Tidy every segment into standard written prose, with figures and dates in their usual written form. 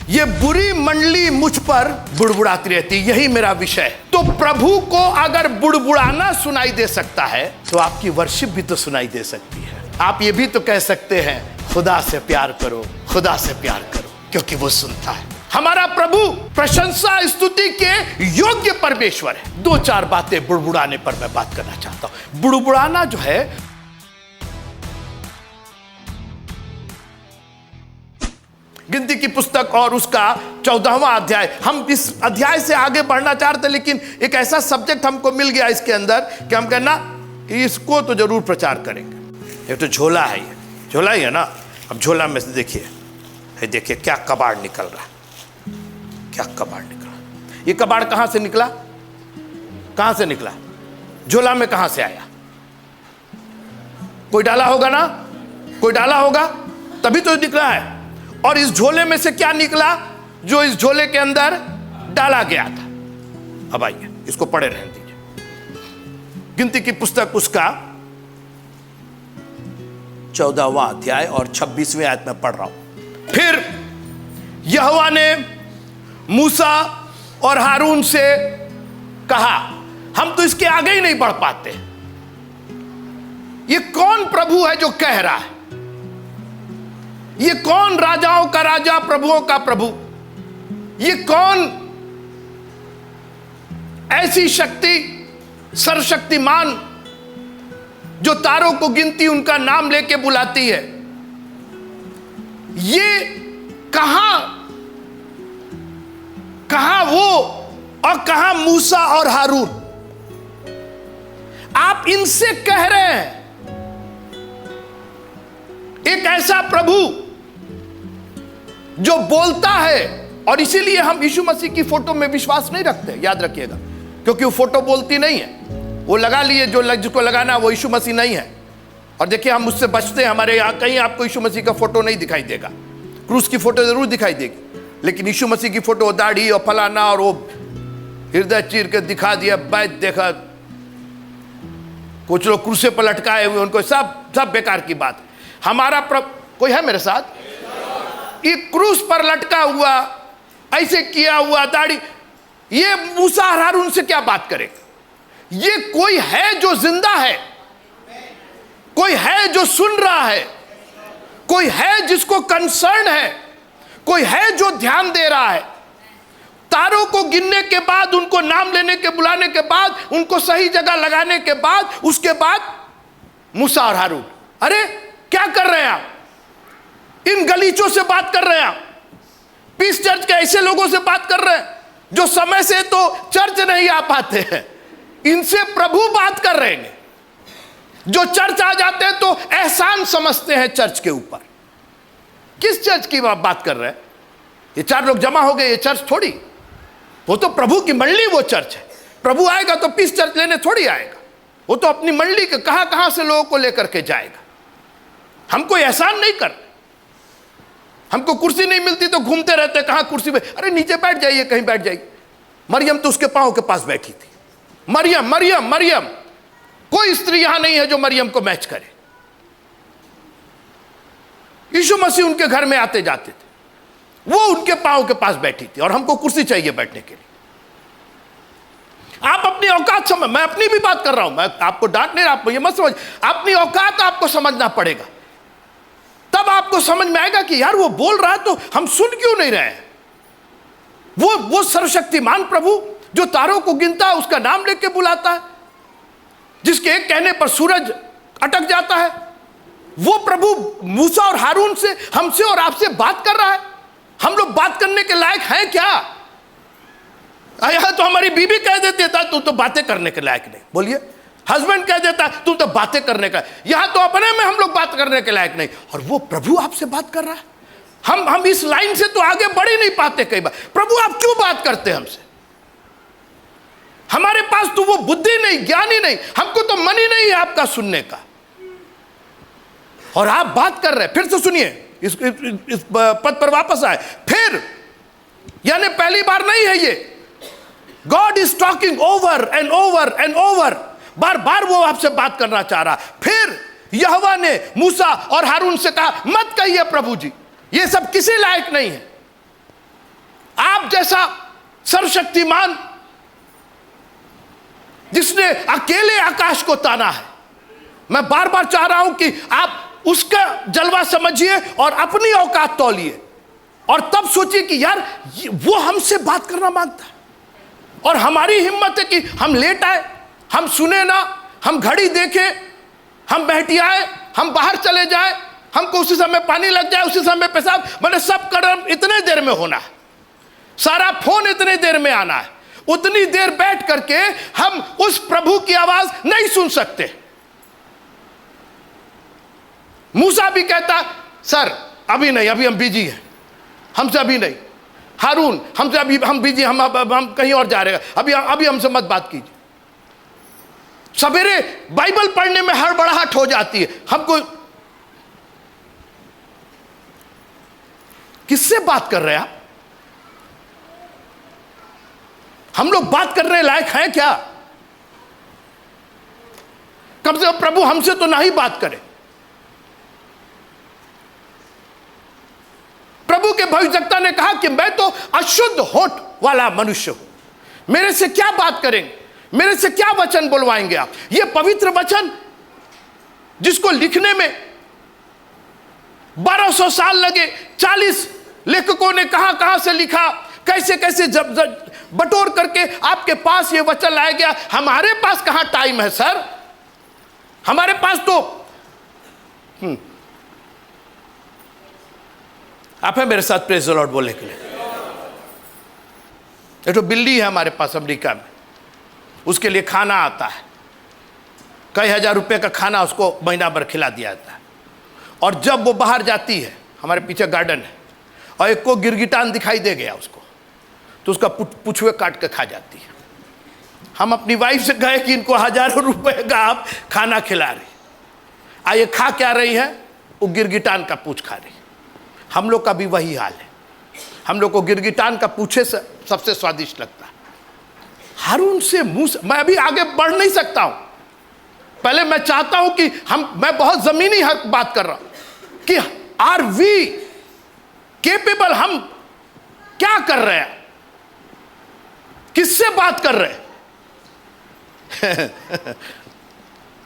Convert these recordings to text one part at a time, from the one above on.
ये बुरी मंडली मुझ पर बुड़बुड़ाती रहती, यही मेरा विषय है। तो प्रभु को अगर बुड़बुड़ाना सुनाई दे सकता है तो आपकी वर्शिप भी तो सुनाई दे सकती है। आप ये भी तो कह सकते हैं, खुदा से प्यार करो, खुदा से प्यार करो, क्योंकि वो सुनता है। हमारा प्रभु प्रशंसा स्तुति के योग्य परमेश्वर है। दो चार बातें बुड़बुड़ाने पर मैं बात करना चाहता हूं। बुड़बुड़ाना जो है, गिनती की पुस्तक और उसका 14वां अध्याय, हम इस अध्याय से आगे बढ़ना चाहते, लेकिन एक ऐसा सब्जेक्ट हमको मिल गया इसके अंदर कि हम कहना इसको तो जरूर प्रचार करेंगे। ये तो झोला है, ये झोला ही है ना। अब झोला में से देखिए क्या कबाड़ निकल रहा, क्या कबाड़ निकला। ये कबाड़ कहां से निकला, कहां से निकला? झोला में कहां से आया? कोई डाला होगा ना, कोई डाला होगा, तभी तो निकला है। और इस झोले में से क्या निकला? जो इस झोले के अंदर डाला गया था। अब आइए इसको पढ़े रहने दीजिए। गिनती की पुस्तक उसका 14वां अध्याय और 26वें आयत में पढ़ रहा हूं। फिर यहोवा ने मूसा और हारून से कहा, हम तो इसके आगे ही नहीं बढ़ पाते। ये कौन प्रभु है जो कह रहा है? ये कौन राजाओं का राजा, प्रभुओं का प्रभु? ये कौन ऐसी शक्ति, सर्वशक्तिमान, जो तारों को गिनती उनका नाम लेके बुलाती है? ये कहां वो और कहां मूसा और हारून? आप इनसे कह रहे हैं एक ऐसा प्रभु जो बोलता है। और इसीलिए हम यीशु मसीह की फोटो में विश्वास नहीं रखते, याद रखिएगा, क्योंकि वो फोटो बोलती नहीं है। वो लगा लिए जो जिसको लगाना, वो यीशु मसीह नहीं है। और देखिए हम उससे बचते हैं। हमारे यहां कहीं आपको यीशु मसीह का फोटो नहीं दिखाई देगा। क्रूस की फोटो जरूर दिखाई देगी, लेकिन यीशु मसीह की फोटो दाढ़ी और फलाना और वो हृदय चीर के दिखा दिया, बैठ देखा, कुछ लोग क्रूसे पर लटकाए हुए, उनको सब बेकार की बात। हमारा कोई है मेरे साथ? ये क्रूस पर लटका हुआ, ऐसे किया हुआ दाढ़ी, ये मूसा और हारून से क्या बात करेगा? ये कोई है जो जिंदा है, कोई है जो सुन रहा है, कोई है जिसको कंसर्न है, कोई है जो ध्यान दे रहा है। तारों को गिनने के बाद, उनको नाम लेने के, बुलाने के बाद, उनको सही जगह लगाने के बाद, उसके बाद मूसा और हारून। अरे क्या कर रहे हैं आप? इन गलीचों से बात कर रहे हैं आप। पीस चर्च के ऐसे लोगों से बात कर रहे हैं जो समय से तो चर्च नहीं आ पाते हैं। इनसे प्रभु बात कर रहे हैं। जो चर्च आ जाते हैं तो एहसान समझते हैं चर्च के ऊपर। किस चर्च की बात कर रहे हैं? ये चार लोग जमा हो गए, ये चर्च थोड़ी। वो तो प्रभु की मंडली, वो चर्च है। प्रभु आएगा तो पीस चर्च लेने थोड़ी आएगा। वो तो अपनी मंडली के कहां से लोगों को लेकर के जाएगा। हमको एहसान नहीं कर, हमको कुर्सी नहीं मिलती तो घूमते रहते, कहां कुर्सी पे, अरे नीचे बैठ जाइए, कहीं बैठ जाइए। मरियम तो उसके पांव के पास बैठी थी। मरियम मरियम मरियम, कोई स्त्री यहां नहीं है जो मरियम को मैच करे। यीशु मसीह उनके घर में आते जाते थे, वो उनके पांव के पास बैठी थी, और हमको कुर्सी चाहिए बैठने के लिए। आप अपनी औकात समझ, मैं अपनी भी बात कर रहा हूं, मैं आपको डांट नहीं रहा, आप ये मत समझ। अपनी औकात आपको समझना पड़ेगा, तब आपको समझ में आएगा कि यार वो बोल रहा है तो हम सुन क्यों नहीं रहे हैं। वो सर्वशक्तिमान प्रभु जो तारों को गिनता है, उसका नाम लेके बुलाता है, जिसके एक कहने पर सूरज अटक जाता है, वो प्रभु मूसा और हारून से, हमसे और आपसे बात कर रहा है। हम लोग बात करने के लायक हैं क्या? यहां तो हमारी बीवी कह देती था तू तो बातें करने के लायक नहीं। बोलिए, हस्बैंड कह देता तू तो बातें करने का। यहां तो अपने में हम लोग बात करने के लायक नहीं, और वो प्रभु आपसे बात कर रहा है। हम इस लाइन से तो आगे बढ़ ही नहीं पाते कई बार। प्रभु आप क्यों बात करते हैं हमसे? हमारे पास तो वो बुद्धि नहीं, ज्ञान ही नहीं, हमको तो मन ही नहीं है आपका सुनने का, और आप बात कर रहे हैं। फिर से सुनिए, इस पद पर वापस आए। फिर यानी पहली बार नहीं है ये। God is talking over and over and over, बार बार वो आपसे बात करना चाह रहा। फिर यहोवा ने मूसा और हारून से कहा, मत कहिए प्रभु जी, ये सब किसी लायक नहीं है। आप जैसा सर्वशक्तिमान जिसने अकेले आकाश को ताना है, मैं बार बार चाह रहा हूं कि आप उसका जलवा समझिए और अपनी औकात तौलिए और तब सोचिए कि यार वो हमसे बात करना मांगता है और हमारी हिम्मत है कि हम लेट आए, हम सुने ना, हम घड़ी देखें, हम बहटियाए, हम बाहर चले जाए, हमको उसी समय पानी लग जाए, उसी समय पेशाब, मैंने सब कदम इतने देर में होना है, सारा फोन इतने देर में आना है, उतनी देर बैठ करके हम उस प्रभु की आवाज नहीं सुन सकते। मूसा भी कहता सर अभी नहीं, अभी हम बिजी हैं, हमसे अभी नहीं। हारून हमसे अभी हम बिजी, हम कहीं और जा रहे हैं, अभी हमसे मत बात कीजिए। सवेरे बाइबल पढ़ने में हड़बड़ाहट हो जाती है हमको। किससे बात कर रहे हैं आप? हम लोग बात करने लायक हैं क्या? कम से कम प्रभु हमसे तो नहीं बात करे। प्रभु के भविष्यवक्ता ने कहा कि मैं तो अशुद्ध होठ वाला मनुष्य हूं, मेरे से क्या बात करेंगे, मेरे से क्या वचन बुलवाएंगे आप? ये पवित्र वचन जिसको लिखने में 1200 साल लगे, 40 लेखकों ने कहां से लिखा, कैसे कैसे बटोर करके आपके पास ये वचन लाया गया। हमारे पास कहां टाइम है सर? हमारे पास तो आप है मेरे साथ प्रेज़ द लॉर्ड बोलने के लिए। एक तो बिल्ली है हमारे पास अमेरिका में, उसके लिए खाना आता है, कई हजार रुपए का खाना उसको महीना भर खिला दिया जाता है। और जब वो बाहर जाती है, हमारे पीछे गार्डन है, और एक को गिरगिटान दिखाई दे गया उसको, तो उसका पुछुए काट के खा जाती है। हम अपनी वाइफ से कहे कि इनको हजारों रुपए का आप खाना खिला रही, आइए खा क्या रही है? वो गिरगिटान का पूछ खा रही। हम लोग का भी वही हाल है, हम लोग को गिरगिटान का पूछे से सबसे स्वादिष्ट लगता है। हारून से मूसा, मैं अभी आगे बढ़ नहीं सकता हूं, पहले मैं चाहता हूं कि मैं बहुत जमीनी हक बात कर रहा हूं कि आर वी केपेबल, हम क्या कर रहे हैं, किससे बात कर रहे हैं?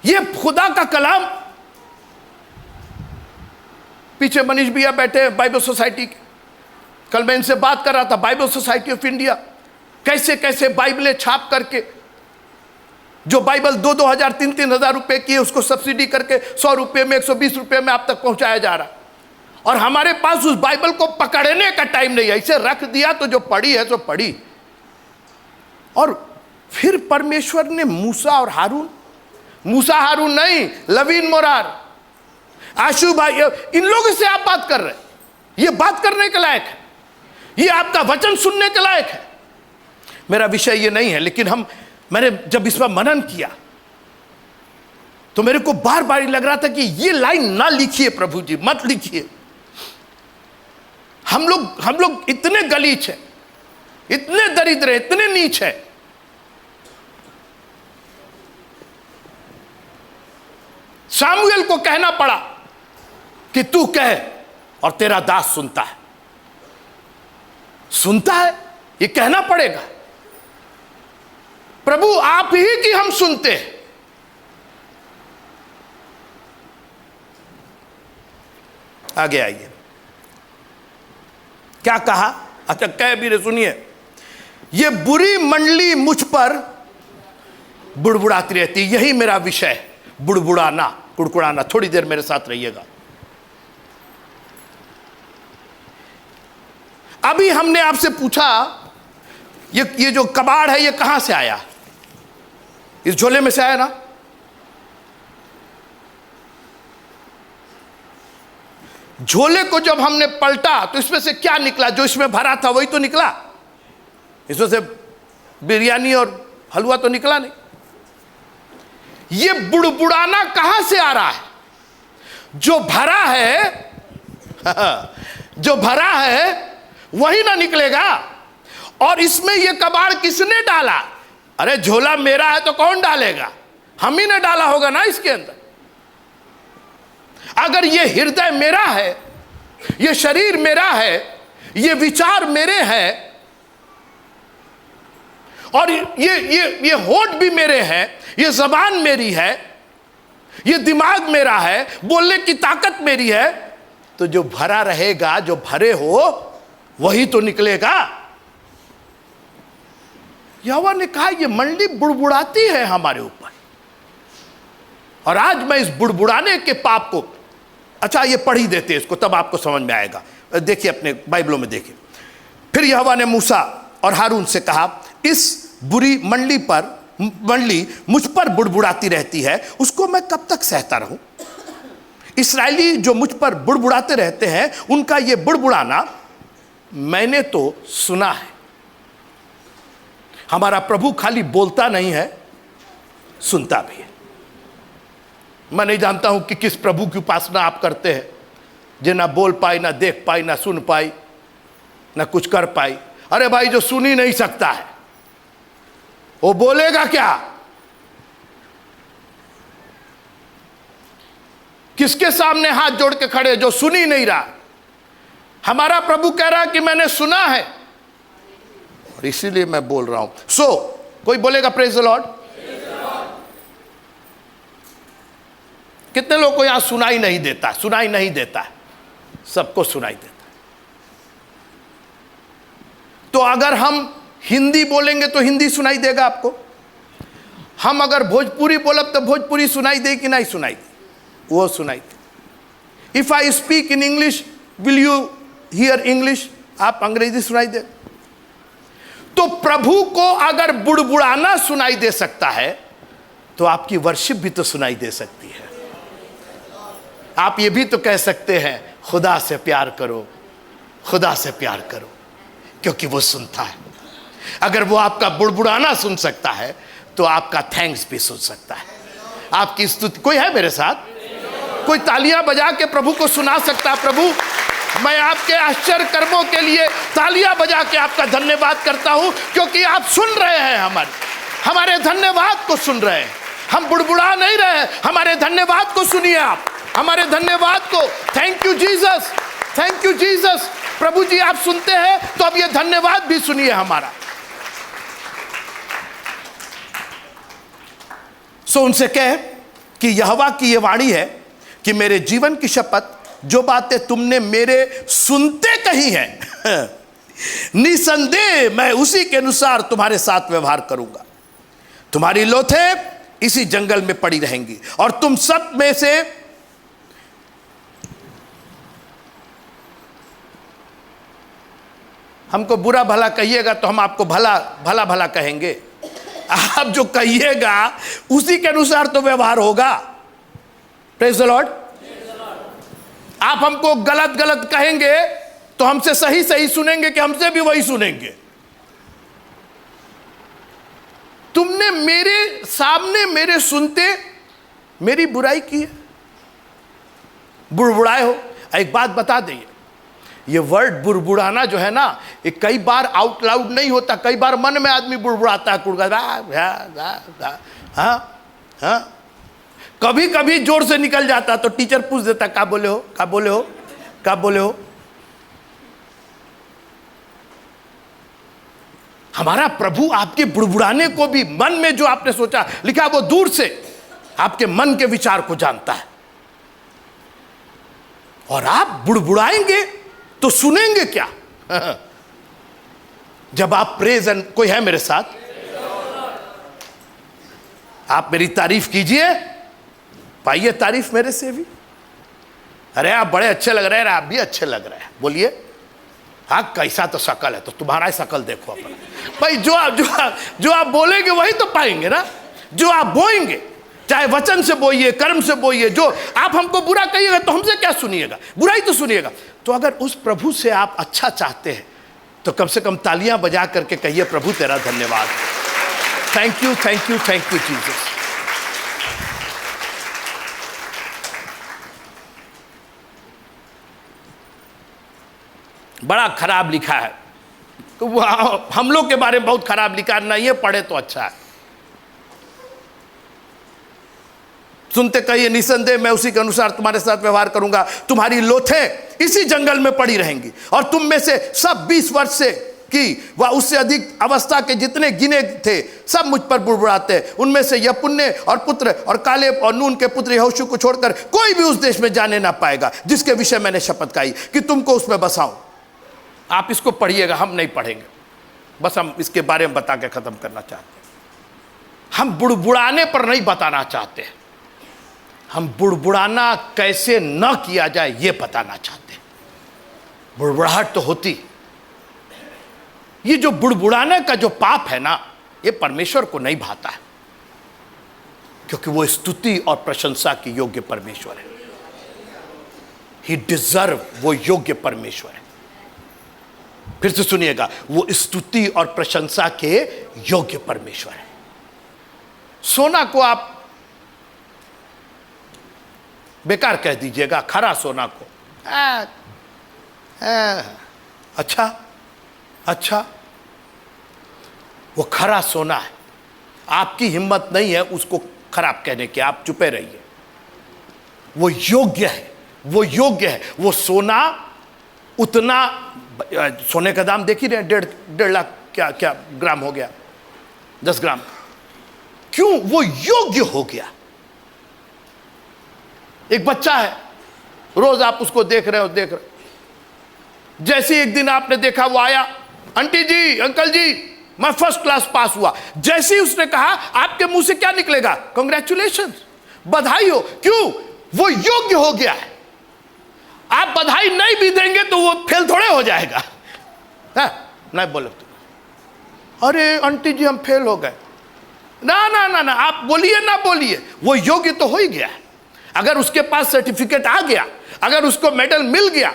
ये खुदा का कलाम। पीछे मनीष भैया बैठे बाइबल सोसाइटी के, कल मैं इनसे बात कर रहा था, बाइबल सोसाइटी ऑफ इंडिया कैसे कैसे बाइबलें छाप करके, जो बाइबल 2-2 हजार 3-3 हजार रुपए की है, उसको सब्सिडी करके 100 रुपए में 120 रुपए में आप तक पहुंचाया जा रहा। और हमारे पास उस बाइबल को पकड़ने का टाइम नहीं है, इसे रख दिया तो जो पढ़ी है तो पढ़ी। और फिर परमेश्वर ने मूसा और हारून, मूसा हारून नहीं, लवीन मोरार, आशु भाई, इन लोगों से आप बात कर रहे हैं। ये बात करने के लायक है, ये आपका वचन सुनने के लायक है। मेरा विषय ये नहीं है, लेकिन मैंने जब इस पर मनन किया तो मेरे को बार बार लग रहा था कि ये लाइन ना लिखिए प्रभु जी, मत लिखिए। हम लोग इतने गलीच हैं, इतने दरिद्र हैं, इतने नीच हैं। सामुएल को कहना पड़ा कि तू कह, और तेरा दास सुनता है। सुनता है, ये कहना पड़ेगा। प्रभु आप ही की हम सुनते हैं। आगे आइए, क्या कहा? अच्छा कह भी रहे, सुनिए। ये बुरी मंडली मुझ पर बुड़बुड़ाती रहती, यही मेरा विषय है, बुड़बुड़ाना, कुड़कुड़ाना। थोड़ी देर मेरे साथ रहिएगा। अभी हमने आपसे पूछा ये जो कबाड़ है ये कहां से आया? इस झोले में से आया ना? झोले को जब हमने पलटा तो इसमें से क्या निकला? जो इसमें भरा था वही तो निकला। इसमें से बिरयानी और हलवा तो निकला नहीं। ये बुड़बुड़ाना कहां से आ रहा है? जो भरा है जो भरा है वही ना निकलेगा। और इसमें ये कबाड़ किसने डाला? अरे झोला मेरा है तो कौन डालेगा? हम ही ने डाला होगा ना इसके अंदर। अगर ये हृदय मेरा है, ये शरीर मेरा है, ये विचार मेरे हैं, और ये होठ भी मेरे हैं, ये जबान मेरी है, ये दिमाग मेरा है, बोलने की ताकत मेरी है, तो जो भरा रहेगा, जो भरे हो वही तो निकलेगा। यहोवा ने कहा ये मंडली बुड़बुड़ाती है हमारे ऊपर, और आज मैं इस बुड़बुड़ाने के पाप को, अच्छा ये पढ़ ही देते इसको, तब आपको समझ में आएगा। देखिए अपने बाइबलों में देखिए। फिर यहोवा ने मूसा और हारून से कहा, इस बुरी मंडली मुझ पर बुड़बुड़ाती रहती है, उसको मैं कब तक सहता रहूं? इस्राएली जो मुझ पर बुड़बुड़ाते रहते हैं, उनका ये बुड़बुड़ाना मैंने तो सुना है। हमारा प्रभु खाली बोलता नहीं है, सुनता भी है। मैं नहीं जानता हूं कि किस प्रभु की उपासना आप करते हैं, जो ना बोल पाई, ना देख पाई, ना सुन पाई, ना कुछ कर पाई। अरे भाई, जो सुन ही नहीं सकता है वो बोलेगा क्या? किसके सामने हाथ जोड़ के खड़े जो सुन ही नहीं रहा? हमारा प्रभु कह रहा कि मैंने सुना है और इसीलिए मैं बोल रहा हूं। कोई बोलेगा प्रेज द लॉर्ड? कितने लोग को यहां सुनाई नहीं देता? सुनाई नहीं देता है, सबको सुनाई देता है। तो अगर हम हिंदी बोलेंगे तो हिंदी सुनाई देगा आपको। हम अगर भोजपुरी बोलब तो भोजपुरी सुनाई दे कि नहीं सुनाई दे? वो सुनाई दे। If I speak in English, will you hear English? आप अंग्रेजी सुनाई दे। तो प्रभु को अगर बुड़बुड़ाना सुनाई दे सकता है, तो आपकी वर्शिप भी तो सुनाई दे सकती है। आप ये भी तो कह सकते हैं, खुदा से प्यार करो, खुदा से प्यार करो, क्योंकि वो सुनता है। अगर वो आपका बुड़बुड़ाना सुन सकता है, तो आपका थैंक्स भी सुन सकता है, आपकी स्तुति। कोई है मेरे साथ? कोई तालियां बजा के प्रभु को सुना सकता है? प्रभु, मैं आपके आश्चर्य कर्मों के लिए तालियां बजा के आपका धन्यवाद करता हूं, क्योंकि आप सुन रहे हैं, हमारे धन्यवाद को सुन रहे हैं। हम बुड़बुड़ा नहीं रहे, हमारे धन्यवाद को सुनिए आप, हमारे धन्यवाद को। Thank you Jesus, thank you Jesus. प्रभु जी आप सुनते हैं, तो अब ये धन्यवाद भी सुनिए हमारा। उनसे कहे कि यहोवा की ये वाणी है कि मेरे जीवन की शपथ, जो बातें तुमने मेरे सुनते कही हैं, निसंदेह मैं उसी के अनुसार तुम्हारे साथ व्यवहार करूंगा। तुम्हारी लोथें इसी जंगल में पड़ी रहेंगी, और तुम सब में से हमको बुरा भला कहिएगा तो हम आपको भला भला भला कहेंगे। आप जो कहिएगा उसी के अनुसार तो व्यवहार होगा। Praise the Lord. आप हमको गलत गलत कहेंगे तो हमसे सही सही सुनेंगे कि हमसे भी वही सुनेंगे? तुमने मेरे सामने मेरे सुनते मेरी बुराई की है, बुड़बुड़ाए हो। एक बात बता दें, ये वर्ड बुड़बुड़ाना जो है ना, ये कई बार आउट लाउड नहीं होता, कई बार मन में आदमी बुड़बुड़ाता है, हाँ, कभी कभी जोर से निकल जाता तो टीचर पूछ देता, क्या बोले हो, क्या बोले हो, क्या बोले हो। हमारा प्रभु आपके बुड़बुड़ाने को भी, मन में जो आपने सोचा, लिखा वो दूर से आपके मन के विचार को जानता है। और आप बुड़बुड़ाएंगे तो सुनेंगे क्या? जब आप प्रेज एंड, कोई है मेरे साथ? आप मेरी तारीफ कीजिए, पाइए तारीफ मेरे से भी। अरे आप बड़े अच्छे लग रहे हैं, आप भी अच्छे लग रहे हैं, बोलिए। हाँ, कैसा तो शकल है, तो तुम्हारा ही शकल देखो अपना। भाई जो आप बोलेंगे वही तो पाएंगे ना। जो आप बोएंगे, चाहे वचन से बोइए, कर्म से बोइए। जो आप हमको बुरा कहिएगा तो हमसे क्या सुनिएगा? बुराई तो सुनिएगा। तो अगर उस प्रभु से आप अच्छा चाहते हैं, तो कम से कम तालियां बजा करके कहिए, प्रभु तेरा धन्यवाद, thank you, thank you, thank you Jesus. बड़ा खराब लिखा है, तो हम लोग के बारे में बहुत खराब लिखा है, ना ये पढ़े तो अच्छा है। सुनते कहिए, निसंदेह मैं उसी के अनुसार तुम्हारे साथ व्यवहार करूंगा। तुम्हारी लोथें इसी जंगल में पड़ी रहेंगी, और तुम में से सब 20 वर्ष से की, वह उससे अधिक अवस्था के जितने गिने थे सब मुझ पर बुड़बुड़ाते हैं। उनमें से यपुन्ने और पुत्र और कालेब और नून के पुत्र यहोशू को छोड़कर कोई भी उस देश में जाने ना पाएगा जिसके विषय मैंने शपथ खाई कि तुमको उसमें बसाऊं। आप इसको पढ़िएगा, हम नहीं पढ़ेंगे, बस हम इसके बारे में बता के खत्म करना चाहते हैं। हम बुड़बुड़ाने पर नहीं बताना चाहते, हम बुड़बुड़ाना कैसे न किया जाए ये बताना चाहते हैं। बुड़बुड़ाहट तो होती, ये जो बुड़बुड़ाने का जो पाप है ना, ये परमेश्वर को नहीं भाता है, क्योंकि वो स्तुति और प्रशंसा की योग्य परमेश्वर है। ही डिजर्व, वो योग्य परमेश्वर है। फिर से सुनिएगा, वो स्तुति और प्रशंसा के योग्य परमेश्वर है। सोना को आप बेकार कह दीजिएगा, खरा सोना को अच्छा, वो खरा सोना है। आपकी हिम्मत नहीं है उसको खराब कहने की, आप चुपे रहिए। वो योग्य है, वो योग्य है। वो सोना उतना, सोने का दाम देख ही रहे, 1.5 लाख क्या ग्राम हो गया, 10 ग्राम। क्यों? वो योग्य हो गया। एक बच्चा है, रोज आप उसको देख रहे हो, जैसे एक दिन आपने देखा वो आया, आंटी जी, अंकल जी, मैं फर्स्ट क्लास पास हुआ। जैसे ही उसने कहा, आपके मुंह से क्या निकलेगा? कांग्रेचुलेशन, बधाई हो। क्यों? वो योग्य हो गया है। आप बधाई नहीं भी देंगे तो वो फेल थोड़े हो जाएगा। नहीं बोले तो, अरे आंटी जी हम फेल हो गए, ना ना ना ना, आप बोलिए ना बोलिए, वो योग्य तो हो ही गया है। अगर उसके पास सर्टिफिकेट आ गया, अगर उसको मेडल मिल गया,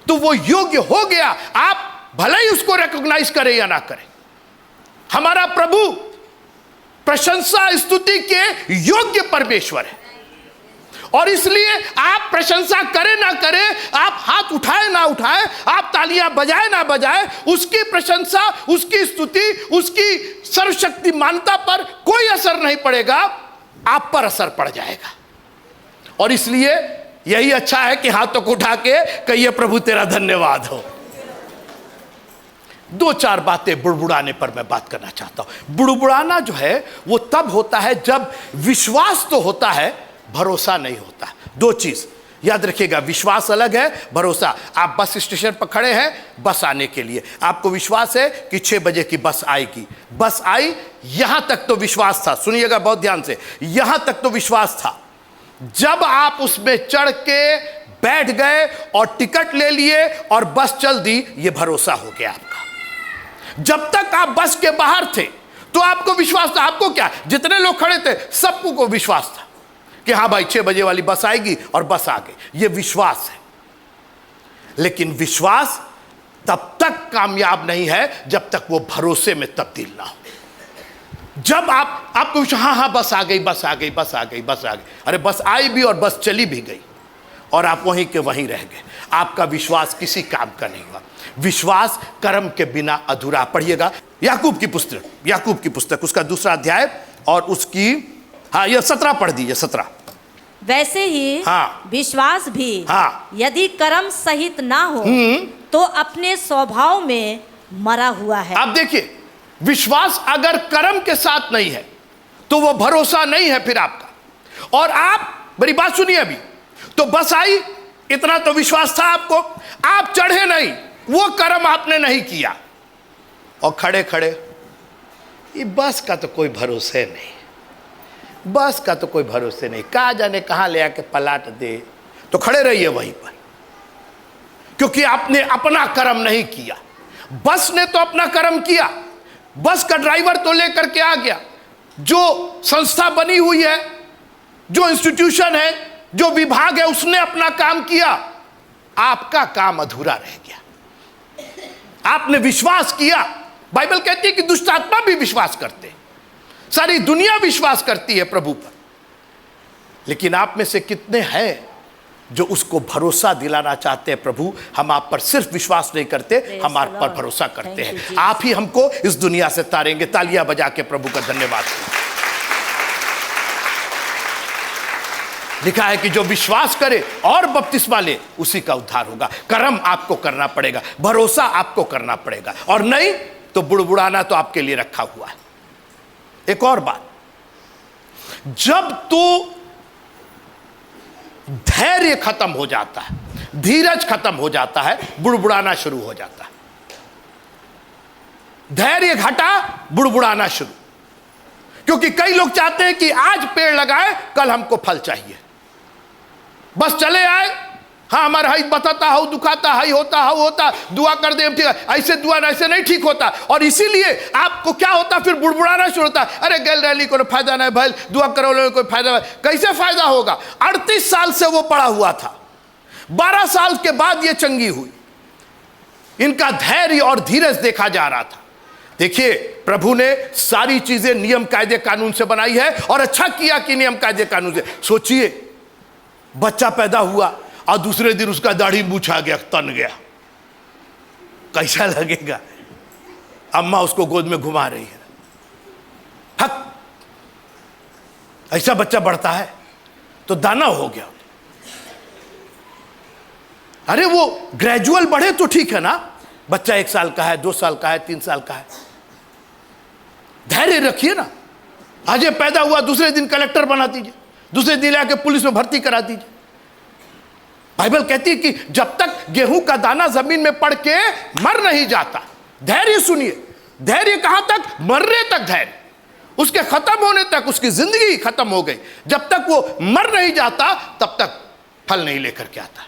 तो वो योग्य हो गया। आप भले ही उसको रिकॉग्नाइज करें या ना करें, हमारा प्रभु प्रशंसा स्तुति के योग्य परमेश्वर है। और इसलिए आप प्रशंसा करें ना करें, आप हाथ उठाए ना उठाए, आप तालियां बजाए ना बजाए, उसकी प्रशंसा, उसकी स्तुति, उसकी सर्वशक्तिमानता पर कोई असर नहीं पड़ेगा, आप पर असर पड़ जाएगा। और इसलिए यही अच्छा है कि हाथों को उठा के कहिए, प्रभु तेरा धन्यवाद हो। 2-4 बातें बुड़बुड़ाने पर मैं बात करना चाहता हूं। बुड़बुड़ाना जो है वो तब होता है जब विश्वास तो होता है, भरोसा नहीं होता। 2 चीज याद रखिएगा, विश्वास अलग है, भरोसा। आप बस स्टेशन पर खड़े हैं बस आने के लिए, आपको विश्वास है कि 6 बजे की बस आएगी, बस आई, यहां तक तो विश्वास था। सुनिएगा बहुत ध्यान से, यहां तक तो विश्वास था। जब आप उसमें चढ़ के बैठ गए और टिकट ले लिए और बस चल दी, यह भरोसा हो गया आपका। जब तक आप बस के बाहर थे तो आपको विश्वास था। आपको क्या, जितने लोग खड़े थे सबको विश्वास था कि हाँ भाई 6 बजे वाली बस आएगी, और बस आ गई। यह विश्वास है। लेकिन विश्वास तब तक कामयाब नहीं है जब तक वो भरोसे में तब्दील ना हो। जब आपको हाँ बस आ गई, बस आ गई, बस आ गई, बस आ गई, अरे बस आई भी और बस चली भी गई, और आप वहीं के वहीं रह गए, आपका विश्वास किसी काम का नहीं हुआ। विश्वास कर्म के बिना अधूरा। पढ़िएगा याकूब की पुस्तक उसका 2 अध्याय और उसकी यह 17 पढ़ दीजिए, 17। वैसे ही विश्वास भी यदि कर्म सहित ना हो तो अपने स्वभाव में मरा हुआ है। आप देखिए, विश्वास अगर कर्म के साथ नहीं है तो वो भरोसा नहीं है फिर आपका। और आप, मेरी बात सुनिए अभी, तो बस आई, इतना तो विश्वास था आपको, आप चढ़े नहीं, वो कर्म आपने नहीं किया, और खड़े खड़े, ये बस का तो कोई भरोसे नहीं, बस का तो कोई भरोसे नहीं, कहाँ जाने कहाँ ले आके पलट दे। तो खड़े रहिए वहीं पर, क्योंकि आपने अपना कर्म नहीं किया। बस ने तो अपना कर्म किया, बस का ड्राइवर तो लेकर के आ गया, जो संस्था बनी हुई है, जो इंस्टीट्यूशन है, जो विभाग है, उसने अपना काम किया। आपका काम अधूरा रह गया। आपने विश्वास किया। बाइबल कहती है कि दुष्ट आत्मा भी विश्वास करते हैं, सारी दुनिया विश्वास करती है प्रभु पर, लेकिन आप में से कितने हैं जो उसको भरोसा दिलाना चाहते हैं? प्रभु, हम आप पर सिर्फ विश्वास नहीं करते, हम आप पर भरोसा करते हैं। आप ही हमको इस दुनिया से तारेंगे। तालियां बजा के प्रभु का धन्यवाद। लिखा है कि जो विश्वास करे और बपतिस्मा ले उसी का उद्धार होगा। कर्म आपको करना पड़ेगा, भरोसा आपको करना पड़ेगा, और नहीं तो बुड़बुड़ाना तो आपके लिए रखा हुआ है। एक और बात, जब तो धैर्य खत्म हो जाता है, धीरज खत्म हो जाता है, बुड़बुड़ाना शुरू हो जाता है। धैर्य घटा, बुड़बुड़ाना शुरू। क्योंकि कई लोग चाहते हैं कि आज पेड़ लगाए, कल हमको फल चाहिए, बस चले आए, हाँ हमारा हाई बताता हाउ दुखाता, हाई होता हाउ होता, दुआ कर दे ठीक है, ऐसे दुआ ऐसे नहीं ठीक होता, और इसीलिए आपको क्या होता, फिर बुड़बुड़ाना शुरू होता, अरे गैल रैली को फायदा नहीं भाई, दुआ करो कोई फायदा नहीं। कैसे फायदा होगा? 38 साल से वो पड़ा हुआ था, 12 साल के बाद ये चंगी हुई। इनका धैर्य और धीरज देखा जा रहा था। देखिए, प्रभु ने सारी चीजें नियम कायदे कानून से बनाई है, और अच्छा किया कि नियम कायदे कानून से। सोचिए, बच्चा पैदा हुआ और दूसरे दिन उसका दाढ़ी मूछ आ गया, तन गया, कैसा लगेगा? अम्मा उसको गोद में घुमा रही है, हक ऐसा बच्चा बढ़ता है तो दाना हो गया। अरे वो ग्रेजुअल बढ़े तो ठीक है ना, बच्चा 1 साल का है, 2 साल का है, 3 साल का है, धैर्य रखिए ना। आज ये पैदा हुआ, दूसरे दिन कलेक्टर बना दीजिए, दूसरे दिन लाके पुलिस में भर्ती करा दीजिए। बाइबल कहती है कि जब तक गेहूं का दाना जमीन में पड़ के मर नहीं जाता, धैर्य सुनिए, धैर्य कहां तक? मरने तक धैर्य, उसके खत्म होने तक, उसकी जिंदगी खत्म हो गई, जब तक वो मर नहीं जाता तब तक फल नहीं लेकर के आता।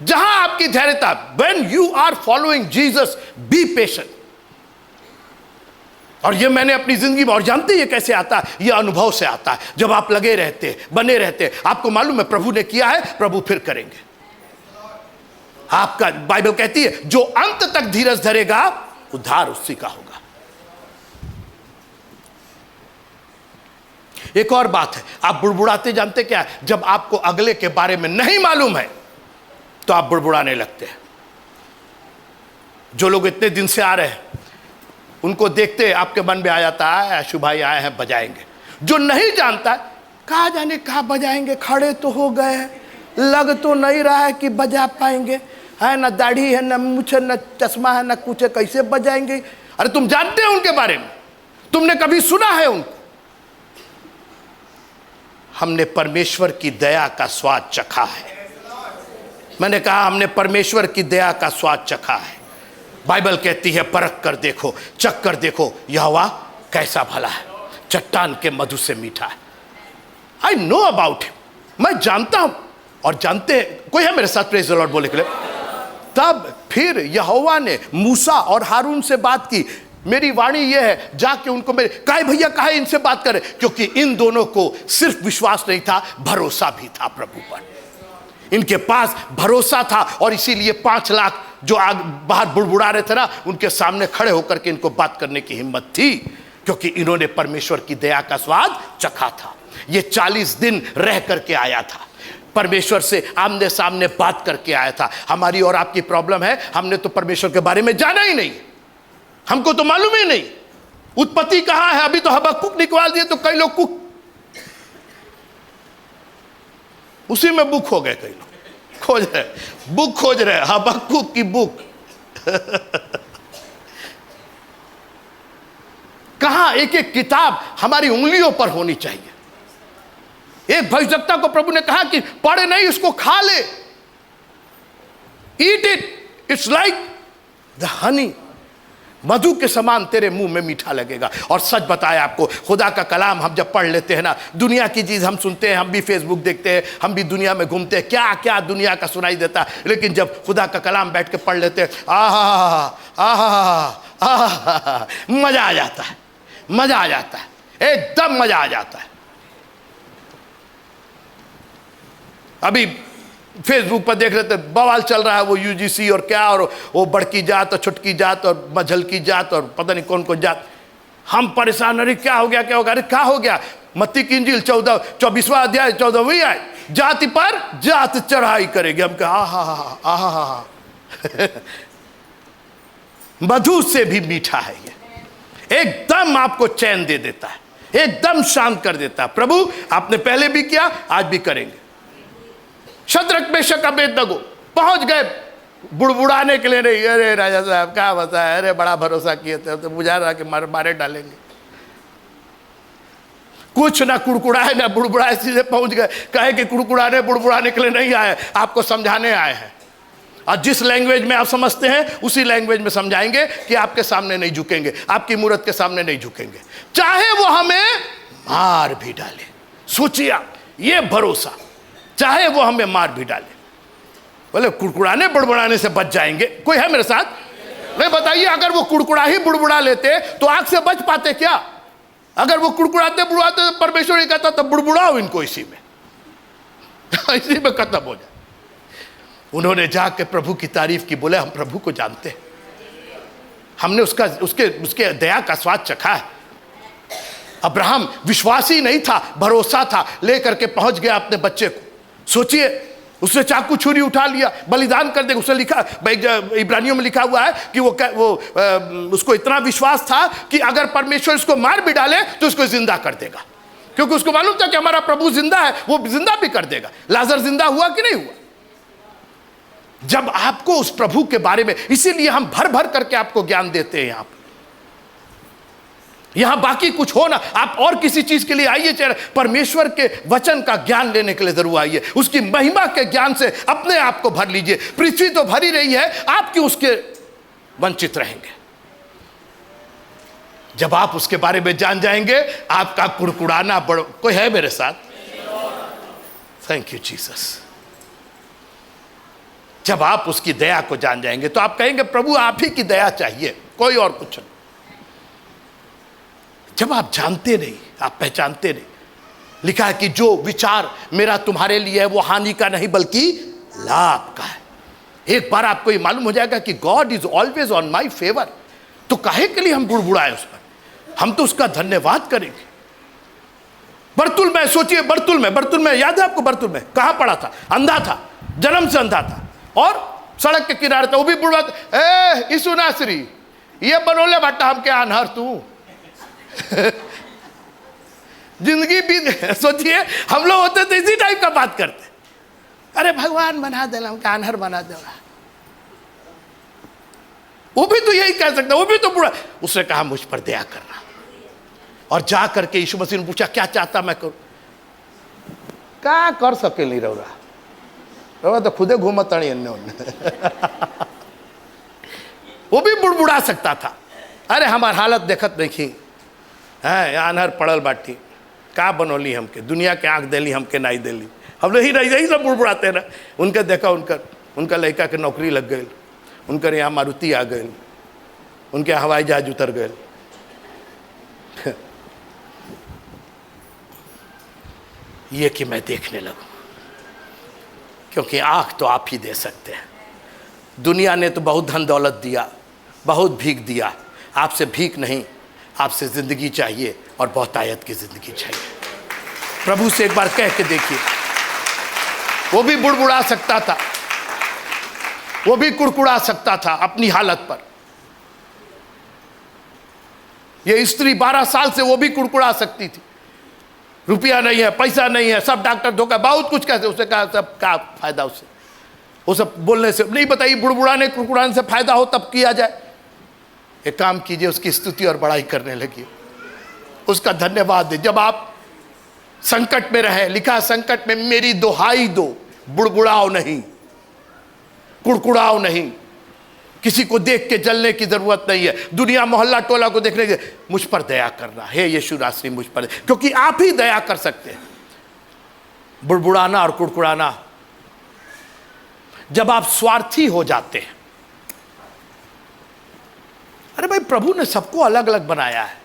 जहां आपकी धैर्यता, when you are following Jesus, be patient। और ये मैंने अपनी जिंदगी में, और जानते हैं ये कैसे आता है? ये अनुभव से आता है। जब आप लगे रहते, बने रहते, आपको मालूम है प्रभु ने किया है, प्रभु फिर करेंगे। आपका, बाइबल कहती है जो अंत तक धीरज धरेगा उद्धार उसी का होगा। एक और बात है, आप बुड़बुड़ाते जानते क्या है? जब आपको अगले के बारे में नहीं मालूम है तो आप बुड़बुड़ाने लगते हैं। जो लोग इतने दिन से आ रहे हैं, उनको देखते आपके मन में आ जाता है आशु भाई आए हैं, बजाएंगे। जो नहीं जानता है, कहाँ जाने कहाँ बजाएंगे, खड़े तो हो गए हैं, लग तो नहीं रहा है कि बजा पाएंगे, है ना दाढ़ी है, ना मूछ है, ना चश्मा है, ना कुछ है, कैसे बजाएंगे? अरे तुम जानते हो उनके बारे में, तुमने कभी सुना है उनको? हमने परमेश्वर की दया का स्वाद चखा है। मैंने कहा हमने परमेश्वर की दया का स्वाद चखा है। बाइबल कहती है परख कर देखो, चख कर देखो, यहोवा कैसा भला है, चट्टान के मधु से मीठा है। आई नो अबाउट हिम, मैं जानता हूं। और जानते हैं, कोई है मेरे साथ प्रेज द लॉर्ड बोले के लिए? तब फिर यहोवा ने मूसा और हारून से बात की, मेरी वाणी यह है, जाके उनको मेरे काहे भैया काहे इनसे बात करें, क्योंकि इन दोनों को सिर्फ विश्वास नहीं था, भरोसा भी था प्रभु पर। इनके पास भरोसा था, और इसीलिए 5 लाख जो आग बाहर बुड़बुड़ा रहे थे ना, उनके सामने खड़े होकर के इनको बात करने की हिम्मत थी, क्योंकि इन्होंने परमेश्वर की दया का स्वाद चखा था। ये 40 दिन रह करके आया था, परमेश्वर से आमने सामने बात करके आया था। हमारी और आपकी प्रॉब्लम है, हमने तो परमेश्वर के बारे में जाना ही नहीं, हमको तो मालूम ही नहीं उत्पत्ति कहां है। अभी तो हबक्कुक निकल दिए तो कई लोग कुक उसी में बुक हो गए, कई लोग खोज रहे, बुक खोज रहे, हबक्कुक की बुक कहां? एक एक किताब हमारी उंगलियों पर होनी चाहिए। एक भविष्यवक्ता को प्रभु ने कहा कि पढ़े नहीं, उसको खा ले, eat it, it's like the honey, मधु के समान तेरे मुंह में मीठा लगेगा। और सच बताया आपको, खुदा का कलाम हम जब पढ़ लेते हैं ना, दुनिया की चीज हम सुनते हैं, हम भी फेसबुक देखते हैं, हम भी दुनिया में घूमते हैं, क्या क्या दुनिया का सुनाई देता है, लेकिन जब खुदा का कलाम बैठ के पढ़ लेते हैं, आहा, मजा आ जाता है, मजा आ जाता है, एकदम मजा आ जाता है। अभी फेसबुक पर देख रहे थे, बवाल चल रहा है, वो यूजीसी और क्या, और वो बड़की जात और छुटकी जात और मझल की जात और पता नहीं कौन कौन जात। हम परेशान, अरे क्या हो गया, क्या हो गया, अरे क्या हो गया? मत्ती की इंजील 24वां अध्याय 14वीं आयत, जाति पर जात चढ़ाई करेगी। हम कहा आहा मधु से भी मीठा है ये, एकदम आपको चैन दे देता है। एकदम शांत कर देता है। प्रभु आपने पहले भी किया, आज भी करेंगे। शद्रक मेशक अबेदनगो पहुंच गए बुड़बुड़ाने के लिए, नहीं अरे राजा साहब क्या बताया, अरे बड़ा भरोसा किए थे, तो बुझा रहा कि मारे डालेंगे। कुछ ना कुड़कुड़ाए ना बुड़बुड़ाए, सीधे पहुंच गए। कहे कि कुड़कुड़ाने बुड़बुड़ाने के लिए नहीं आए, आपको समझाने आए हैं। और जिस लैंग्वेज में आप समझते हैं उसी लैंग्वेज में समझाएंगे कि आपके सामने नहीं झुकेंगे, आपकी मूर्त के सामने नहीं झुकेंगे, चाहे वो हमें मार भी डाले। सोचिए आप, ये भरोसा, चाहे वो हमें मार भी डाले। बोले कुड़कुड़ाने बुड़बुड़ाने से बच जाएंगे। कोई है मेरे साथ? नहीं, बताइए, अगर वो कुड़कुड़ा ही बुड़बुड़ा लेते तो आग से बच पाते क्या? अगर वो कुड़कुड़ाते बुड़वाते तो परमेश्वर ही कहता तो बुड़बुड़ाओ इनको इसी में इसी में खत्म हो जाए। उन्होंने जाके प्रभु की तारीफ की, बोले हम प्रभु को जानते हैं, हमने उसके दया का स्वाद चखा है। अब्राहम विश्वासी नहीं था, भरोसा था, लेकर के पहुंच गया अपने बच्चे को। सोचिए, उसने चाकू छुरी उठा लिया, बलिदान कर देगा। उसने लिखा, इब्रानियों में लिखा हुआ है कि उसको इतना विश्वास था कि अगर परमेश्वर इसको मार भी डाले तो उसको जिंदा कर देगा, क्योंकि उसको मालूम था कि हमारा प्रभु जिंदा है, वो जिंदा भी कर देगा। लाजर जिंदा हुआ कि नहीं हुआ? जब आपको उस प्रभु के बारे में, इसीलिए हम भर भर करके आपको ज्ञान देते हैं। यहां बाकी कुछ हो ना, आप और किसी चीज के लिए आइए, चाहे परमेश्वर के वचन का ज्ञान लेने के लिए जरूर आइए। उसकी महिमा के ज्ञान से अपने आप को भर लीजिए। पृथ्वी तो भरी रही है, आप क्यों उसके वंचित रहेंगे? जब आप उसके बारे में जान जाएंगे, आपका कुड़कुड़ाना बड़। कोई है मेरे साथ? Thank you Jesus. जब आप उसकी दया को जान जाएंगे तो आप कहेंगे प्रभु आप ही की दया चाहिए, कोई और कुछ नहीं। जब आप जानते नहीं, आप पहचानते नहीं, लिखा है कि जो विचार मेरा तुम्हारे लिए है वो हानि का नहीं बल्कि लाभ का है। एक बार आपको ये मालूम हो जाएगा कि God is always on my favour, तो काहे के लिए हम बुड़बुड़ाए उस पर? हम तो उसका धन्यवाद करेंगे। बर्तुल में सोचिए, बर्तुल में याद है आपको? बर्तुल में कहां पड़ा था? अंधा था, जन्म से अंधा था, और सड़क के किनारे था। वो भी बुड़बुड़ाता, ए यीशु नासरी, ये बनोले बट्टा हम क्या अनहर तू जिंदगी बीत। सोचिए, हम लोग होते तो इसी टाइप का बात करते, अरे भगवान बना देना, हमका अनहर बना देना। वो भी तो यही कह सकता, वो भी तो बुरा। उसने कहा मुझ पर दया करना, और जा करके यीशु मसीह ने पूछा क्या चाहता मैं करूं? क्या कर सके नहीं रहा तो खुदे घूमत तड़ी अन्य वो भी बुड़बुड़ा सकता था, अरे हमार हालत देखत नहीं है, अनहर पड़ल बाटी, का बनोली हमके, दुनिया के आंख देली हमके नहीं देली। हम लोग यही सब बुड़बुड़ाते ना। उनके देखा, उनका लड़का के नौकरी लग गई, उनकर यहाँ मारुति आ गई, उनके हवाई जहाज उतर गए। ये कि मैं देखने लगूं, क्योंकि आंख तो आप ही दे सकते हैं। दुनिया ने तो बहुत धन दौलत दिया, बहुत भीख दिया, आपसे भीख नहीं, आपसे जिंदगी चाहिए, और बहुतायत की जिंदगी चाहिए। प्रभु से एक बार कह के देखिए। वो भी बुड़बुड़ा सकता था, वो भी कुड़कुड़ा सकता था अपनी हालत पर। ये स्त्री 12 साल से वो भी कुड़कुड़ा सकती थी, रुपया नहीं है, पैसा नहीं है, सब डॉक्टर धोखा, बहुत कुछ कहते। उसने कहा सब क्या फायदा उससे, वो सब बोलने से नहीं। बताइए, बुड़बुड़ाने कुड़कुड़ाने से फायदा हो तब किया जाए। एक काम कीजिए, उसकी स्तुति और बड़ाई करने लगी, उसका धन्यवाद दे। जब आप संकट में रहे, लिखा संकट में मेरी दुहाई दो, बुड़बुड़ाओ नहीं, कुड़कुड़ाओ नहीं। किसी को देख के जलने की जरूरत नहीं है, दुनिया मोहल्ला टोला को देखने के, मुझ पर दया करना है यीशु नासरी, मुझ पर, क्योंकि आप ही दया कर सकते हैं। बुड़बुड़ाना और कुड़कुड़ाना, जब आप स्वार्थी हो जाते हैं। अरे भाई, प्रभु ने सबको अलग अलग बनाया है।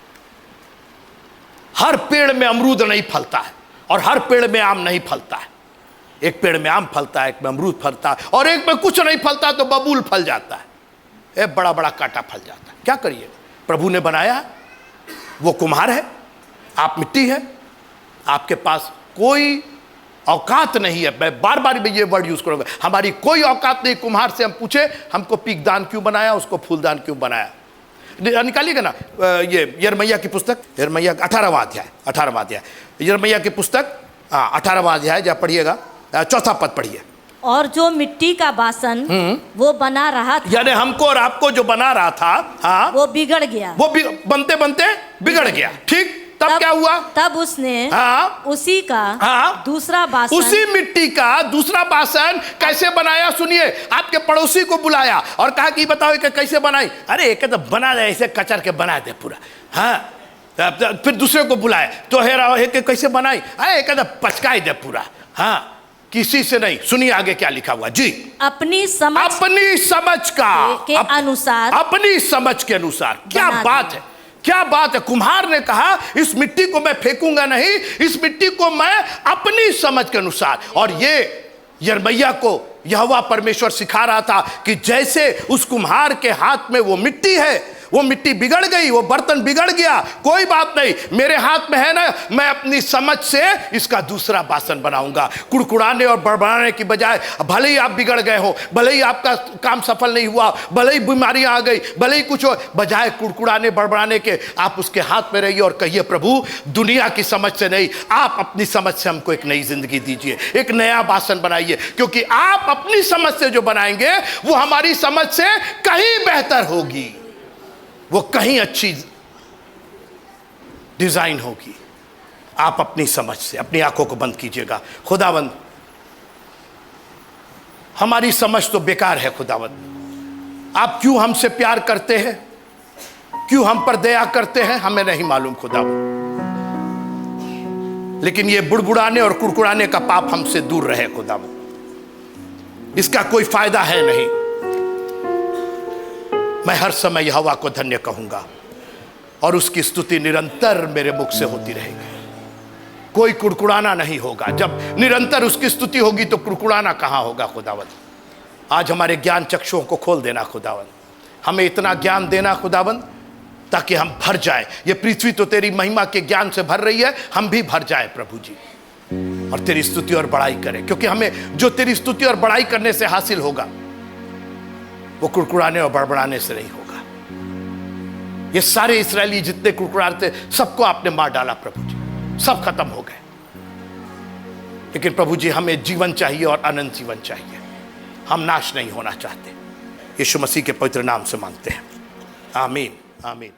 हर पेड़ में अमरूद नहीं फलता है, और हर पेड़ में आम नहीं फलता है। एक पेड़ में आम फलता है, एक में अमरूद फलता है, और एक में कुछ नहीं फलता तो बबूल फल जाता है, एक बड़ा बड़ा कांटा फल जाता है। क्या करिए, प्रभु ने बनाया है, वो कुम्हार है, आप मिट्टी है, आपके पास कोई औकात नहीं है। मैं बार बार ये वर्ड यूज करूंगा, हमारी कोई औकात नहीं कुम्हार से हम पूछे हमको पीकदान क्यों बनाया, उसको फूलदान क्यों बनाया। निकालिएगा ना ये यिर्मयाह की पुस्तक, यिर्मयाह 18वां अध्याय यिर्मयाह की पुस्तक 18वां अध्याय, जब पढ़िएगा 4था पद पढ़िए। और जो मिट्टी का बासन वो बना रहा था, यानी हमको और आपको जो बना रहा था, हाँ, वो बिगड़ गया, वो बनते बनते बिगड़ गया। ठीक, तब क्या हुआ? तब उसने उसी का दूसरा बासन, उसी मिट्टी का दूसरा बासन कैसे बनाया? सुनिए, आपके पड़ोसी को बुलाया और कहा कि बताओ कि कैसे बनाई। अरे एक तो बना दे, ऐसे कचर के बना दे पूरा। हाँ, फिर दूसरे को बुलाया तो है कि कैसे बनाई। अरे एक तो पचकाई दे पूरा। हाँ, किसी से नहीं। सुनिए आगे क्या लिखा हुआ जी। अपनी समझ के अनुसार, अपनी समझ के अनुसार। क्या बात है, क्या बात है। कुम्हार ने कहा इस मिट्टी को मैं फेंकूंगा नहीं, इस मिट्टी को मैं अपनी समझ के अनुसार। और ये यिर्मयाह को यहोवा परमेश्वर सिखा रहा था कि जैसे उस कुम्हार के हाथ में वो मिट्टी है, वो मिट्टी बिगड़ गई, वो बर्तन बिगड़ गया, कोई बात नहीं, मेरे हाथ में है ना, मैं अपनी समझ से इसका दूसरा बासन बनाऊंगा। कुड़कुड़ाने और बड़बड़ाने की बजाय, भले ही आप बिगड़ गए हो, भले ही आपका काम सफल नहीं हुआ, भले ही बीमारियां आ गई, भले ही कुछ हो, बजाय कुड़कुड़ाने बड़बड़ाने के आप उसके हाथ में रहिए और कहिए प्रभु दुनिया की समझ से नहीं, आप अपनी समझ से हमको एक नई जिंदगी दीजिए, एक नया बासन बनाइए। क्योंकि आप अपनी समझ से जो बनाएंगे वो हमारी समझ से कहीं बेहतर होगी, वो कहीं अच्छी डिजाइन होगी। आप अपनी समझ से, अपनी आंखों को बंद कीजिएगा। खुदावंद, हमारी समझ तो बेकार है खुदावंद। आप क्यों हमसे प्यार करते हैं, क्यों हम पर दया करते हैं, हमें नहीं मालूम खुदावंद। लेकिन ये बुड़बुड़ाने और कुड़कुड़ाने का पाप हमसे दूर रहे खुदावंद। इसका कोई फायदा है नहीं। मैं हर समय यहोवा को धन्य कहूंगा और उसकी स्तुति निरंतर मेरे मुख से होती रहेगी। कोई कुड़कुड़ाना नहीं होगा। जब निरंतर उसकी स्तुति होगी तो कुड़कुड़ाना कहां होगा खुदावंद। आज हमारे ज्ञान चक्षुओं को खोल देना खुदावंद, हमें इतना ज्ञान देना खुदावंद ताकि हम भर जाए। ये पृथ्वी तो तेरी महिमा के ज्ञान से भर रही है, हम भी भर जाए प्रभु जी, और तेरी स्तुति और बड़ाई करें। क्योंकि हमें जो तेरी स्तुति और बड़ाई करने से हासिल होगा वो कुड़कुड़ाने और बड़बड़ाने से नहीं होगा। ये सारे इस्राएली जितने कुड़कुड़ाते सबको आपने मार डाला प्रभु जी, सब खत्म हो गए। लेकिन प्रभु जी हमें जीवन चाहिए और अनंत जीवन चाहिए, हम नाश नहीं होना चाहते। यीशु मसीह के पवित्र नाम से मांगते हैं, आमीन आमीन।